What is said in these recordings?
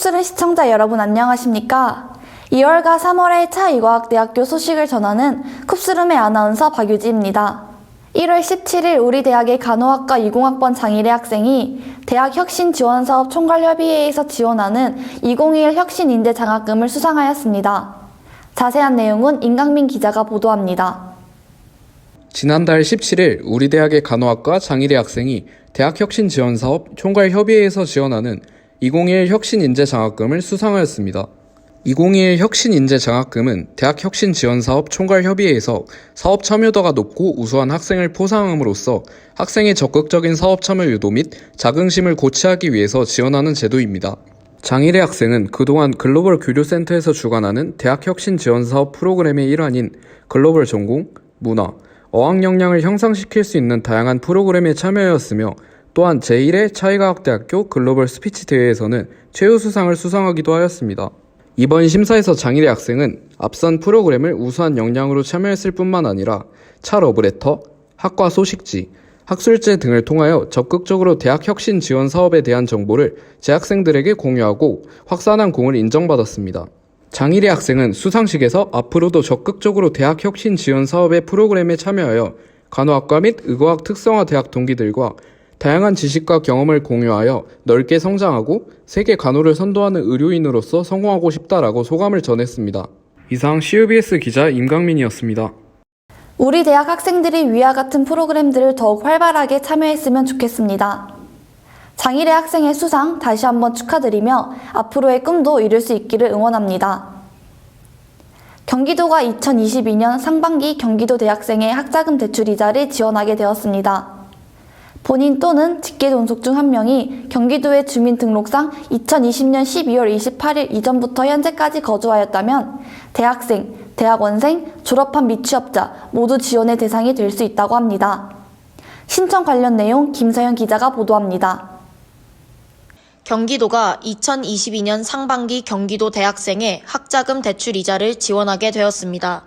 쿱스른 시청자 여러분 안녕하십니까? 2월과 3월의 차이과학대학교 소식을 전하는 쿱스름의 아나운서 박유지입니다. 1월 17일 우리 대학의 간호학과 20학번 장일의 학생이 대학 혁신지원사업 총괄협의회에서 지원하는 2021 혁신인재 장학금을 수상하였습니다. 자세한 내용은 임강민 기자가 보도합니다. 지난달 17일 우리 대학의 간호학과 장일의 학생이 대학 혁신지원사업 총괄협의회에서 지원하는 2021 혁신인재 장학금을 수상하였습니다. 2021 혁신인재 장학금은 대학 혁신지원사업 총괄협의회에서 사업 참여도가 높고 우수한 학생을 포상함으로써 학생의 적극적인 사업 참여 유도 및 자긍심을 고취하기 위해서 지원하는 제도입니다. 장일의 학생은 그동안 글로벌 교류센터에서 주관하는 대학 혁신지원사업 프로그램의 일환인 글로벌 전공, 문화, 어학 역량을 형성시킬 수 있는 다양한 프로그램에 참여하였으며 또한 제1회 차이과학대학교 글로벌 스피치 대회에서는 최우수상을 수상하기도 하였습니다. 이번 심사에서 장일의 학생은 앞선 프로그램을 우수한 역량으로 참여했을 뿐만 아니라 차 러브레터, 학과 소식지, 학술제 등을 통하여 적극적으로 대학 혁신 지원 사업에 대한 정보를 재학생들에게 공유하고 확산한 공을 인정받았습니다. 장일의 학생은 수상식에서 앞으로도 적극적으로 대학 혁신 지원 사업의 프로그램에 참여하여 간호학과 및 의과학 특성화 대학 동기들과 다양한 지식과 경험을 공유하여 넓게 성장하고 세계 간호를 선도하는 의료인으로서 성공하고 싶다라고 소감을 전했습니다. 이상 CUBS 기자 임강민이었습니다. 우리 대학 학생들이 위와 같은 프로그램들을 더욱 활발하게 참여했으면 좋겠습니다. 장일의 학생의 수상 다시 한번 축하드리며 앞으로의 꿈도 이룰 수 있기를 응원합니다. 경기도가 2022년 상반기 경기도 대학생의 학자금 대출 이자를 지원하게 되었습니다. 본인 또는 직계존속 중 한 명이 경기도의 주민등록상 2020년 12월 28일 이전부터 현재까지 거주하였다면 대학생, 대학원생, 졸업한 미취업자 모두 지원의 대상이 될 수 있다고 합니다. 신청 관련 내용 김서현 기자가 보도합니다. 경기도가 2022년 상반기 경기도 대학생의 학자금 대출 이자를 지원하게 되었습니다.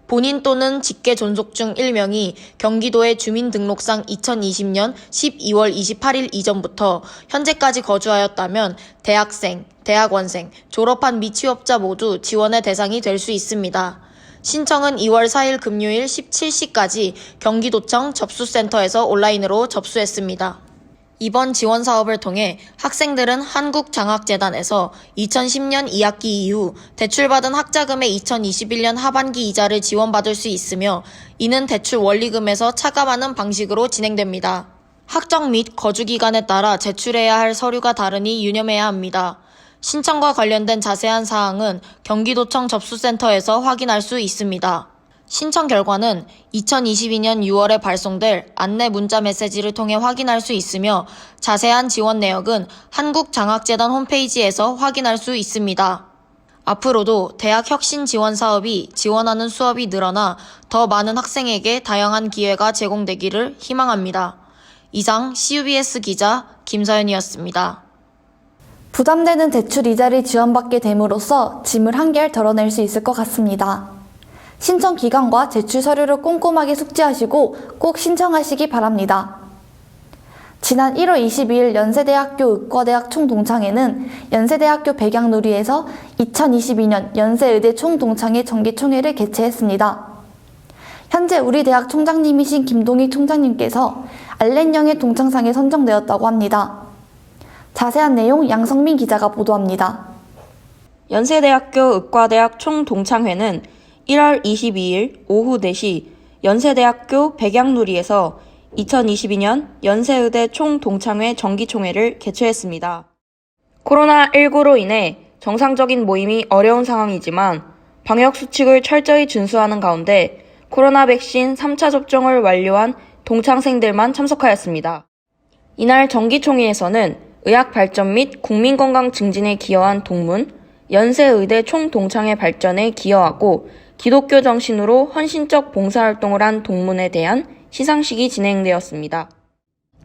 본인 또는 직계 존속 중 1명이 경기도의 주민등록상 2020년 12월 28일 이전부터 현재까지 거주하였다면 대학생, 대학원생, 졸업한 미취업자 모두 지원의 대상이 될 수 있습니다. 신청은 2월 4일 금요일 17시까지 경기도청 접수센터에서 온라인으로 접수했습니다. 이번 지원 사업을 통해 학생들은 한국장학재단에서 2010년 2학기 이후 대출받은 학자금의 2021년 하반기 이자를 지원받을 수 있으며 이는 대출 원리금에서 차감하는 방식으로 진행됩니다. 학적 및 거주기간에 따라 제출해야 할 서류가 다르니 유념해야 합니다. 신청과 관련된 자세한 사항은 경기도청 접수센터에서 확인할 수 있습니다. 신청 결과는 2022년 6월에 발송될 안내 문자 메시지를 통해 확인할 수 있으며 자세한 지원 내역은 한국장학재단 홈페이지에서 확인할 수 있습니다. 앞으로도 대학 혁신 지원 사업이 지원하는 수업이 늘어나 더 많은 학생에게 다양한 기회가 제공되기를 희망합니다. 이상 CUBS 기자 김서연이었습니다. 부담되는 대출 이자를 지원받게 됨으로써 짐을 한결 덜어낼 수 있을 것 같습니다. 신청 기간과 제출 서류를 꼼꼼하게 숙지하시고 꼭 신청하시기 바랍니다. 지난 1월 22일 연세대학교 의과대학 총동창회는 연세대학교 백양누리에서 2022년 연세의대 총동창회 정기총회를 개최했습니다. 현재 우리 대학 총장님이신 김동익 총장님께서 알렌영의 동창상에 선정되었다고 합니다. 자세한 내용 양성민 기자가 보도합니다. 연세대학교 의과대학 총동창회는 1월 22일 오후 4시 연세대학교 백양누리에서 2022년 연세의대 총동창회 정기총회를 개최했습니다. 코로나19로 인해 정상적인 모임이 어려운 상황이지만 방역수칙을 철저히 준수하는 가운데 코로나 백신 3차 접종을 완료한 동창생들만 참석하였습니다. 이날 정기총회에서는 의학 발전 및 국민건강 증진에 기여한 동문, 연세의대 총동창회 발전에 기여하고 기독교 정신으로 헌신적 봉사활동을 한 동문에 대한 시상식이 진행되었습니다.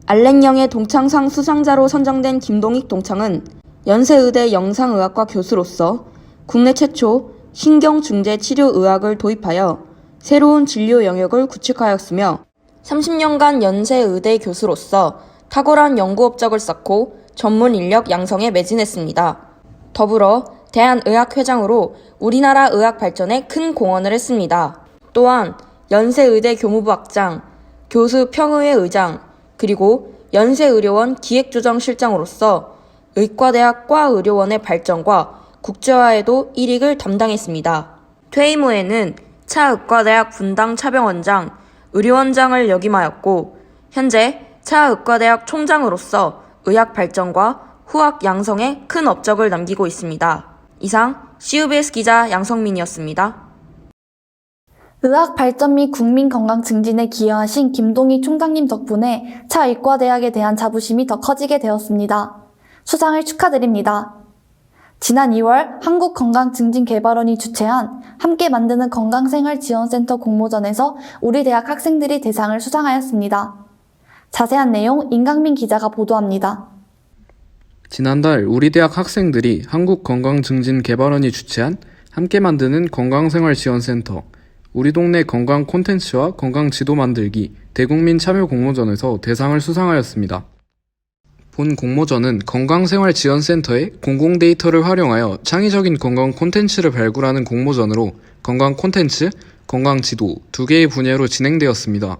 알렌영의 동창상 수상자로 선정된 김동익 동창은 연세의대 영상의학과 교수로서 국내 최초 신경중재치료의학을 도입하여 새로운 진료 영역을 구축하였으며 30년간 연세의대 교수로서 탁월한 연구 업적을 쌓고 전문 인력 양성에 매진했습니다. 더불어 대한의학회장으로 우리나라 의학 발전에 큰 공헌을 했습니다. 또한 연세의대 교무부 학장, 교수 평의회 의장, 그리고 연세의료원 기획조정실장으로서 의과대학 과의료원의 발전과 국제화에도 일익을 담당했습니다. 퇴임 후에는 차의과대학 분당 차병원장, 의료원장을 역임하였고 현재 차의과대학 총장으로서 의학 발전과 후학 양성에 큰 업적을 남기고 있습니다. 이상 CUBS 기자 양성민이었습니다. 의학 발전 및 국민 건강 증진에 기여하신 김동희 총장님 덕분에 차의과대학에 대한 자부심이 더 커지게 되었습니다. 수상을 축하드립니다. 지난 2월 한국건강증진개발원이 주최한 함께 만드는 건강생활지원센터 공모전에서 우리 대학 학생들이 대상을 수상하였습니다. 자세한 내용 임강민 기자가 보도합니다. 지난달 우리 대학 학생들이 한국건강증진개발원이 주최한 함께 만드는 건강생활지원센터 우리 동네 건강 콘텐츠와 건강 지도 만들기 대국민 참여 공모전에서 대상을 수상하였습니다. 본 공모전은 건강생활지원센터의 공공 데이터를 활용하여 창의적인 건강 콘텐츠를 발굴하는 공모전으로 건강 콘텐츠, 건강 지도 두 개의 분야로 진행되었습니다.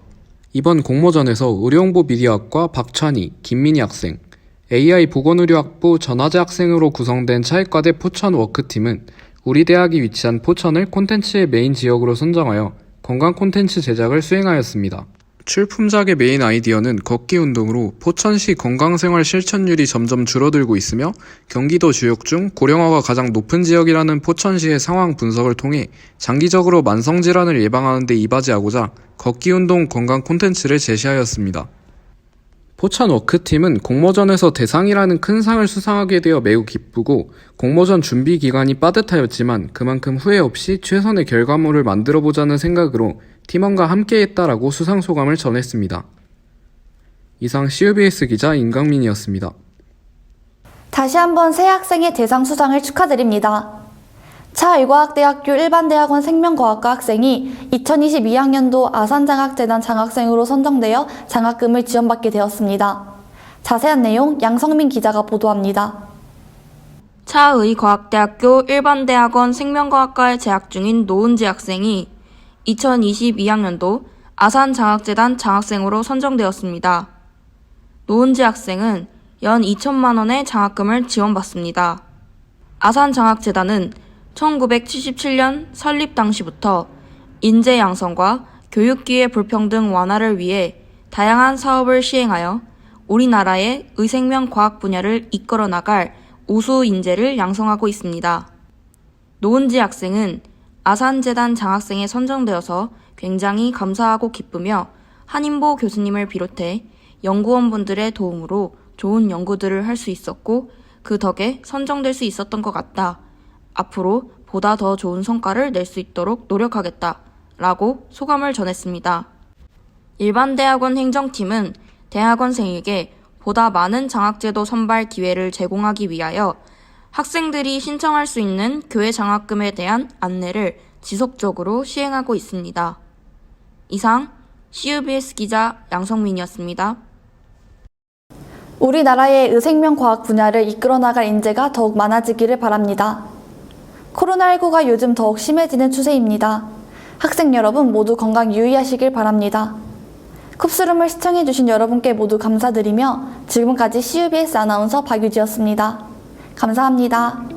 이번 공모전에서 의료홍보 미디어학과 박찬희, 김민희 학생, AI 보건의료학부 전화제 학생으로 구성된 차의과대 포천 워크팀은 우리 대학이 위치한 포천을 콘텐츠의 메인 지역으로 선정하여 건강 콘텐츠 제작을 수행하였습니다. 출품작의 메인 아이디어는 걷기 운동으로 포천시 건강생활 실천율이 점점 줄어들고 있으며 경기도 주역 중 고령화가 가장 높은 지역이라는 포천시의 상황 분석을 통해 장기적으로 만성질환을 예방하는 데 이바지하고자 걷기 운동 건강 콘텐츠를 제시하였습니다. 포천 워크팀은 공모전에서 대상이라는 큰 상을 수상하게 되어 매우 기쁘고 공모전 준비 기간이 빠듯하였지만 그만큼 후회 없이 최선의 결과물을 만들어보자는 생각으로 팀원과 함께했다라고 수상 소감을 전했습니다. 이상 CUBS 기자 임강민이었습니다. 다시 한번 새 학생의 대상 수상을 축하드립니다. 차의과학대학교 일반대학원 생명과학과 학생이 2022학년도 아산장학재단 장학생으로 선정되어 장학금을 지원받게 되었습니다. 자세한 내용 양성민 기자가 보도합니다. 차의과학대학교 일반대학원 생명과학과에 재학 중인 노은지 학생이 2022학년도 아산장학재단 장학생으로 선정되었습니다. 노은지 학생은 연 2천만 원의 장학금을 지원받습니다. 아산장학재단은 1977년 설립 당시부터 인재 양성과 교육기회 불평등 완화를 위해 다양한 사업을 시행하여 우리나라의 의생명과학 분야를 이끌어 나갈 우수 인재를 양성하고 있습니다. 노은지 학생은 아산재단 장학생에 선정되어서 굉장히 감사하고 기쁘며 한인보 교수님을 비롯해 연구원분들의 도움으로 좋은 연구들을 할 수 있었고 그 덕에 선정될 수 있었던 것 같다. 앞으로 보다 더 좋은 성과를 낼 수 있도록 노력하겠다. 라고 소감을 전했습니다. 일반대학원 행정팀은 대학원생에게 보다 많은 장학제도 선발 기회를 제공하기 위하여 학생들이 신청할 수 있는 교회 장학금에 대한 안내를 지속적으로 시행하고 있습니다. 이상 CUBS 기자 양성민이었습니다. 우리나라의 의생명과학 분야를 이끌어 나갈 인재가 더욱 많아지기를 바랍니다. 코로나19가 요즘 더욱 심해지는 추세입니다. 학생 여러분 모두 건강 유의하시길 바랍니다. 쿱스룸을 시청해주신 여러분께 모두 감사드리며 지금까지 CUBS 아나운서 박유지였습니다. 감사합니다.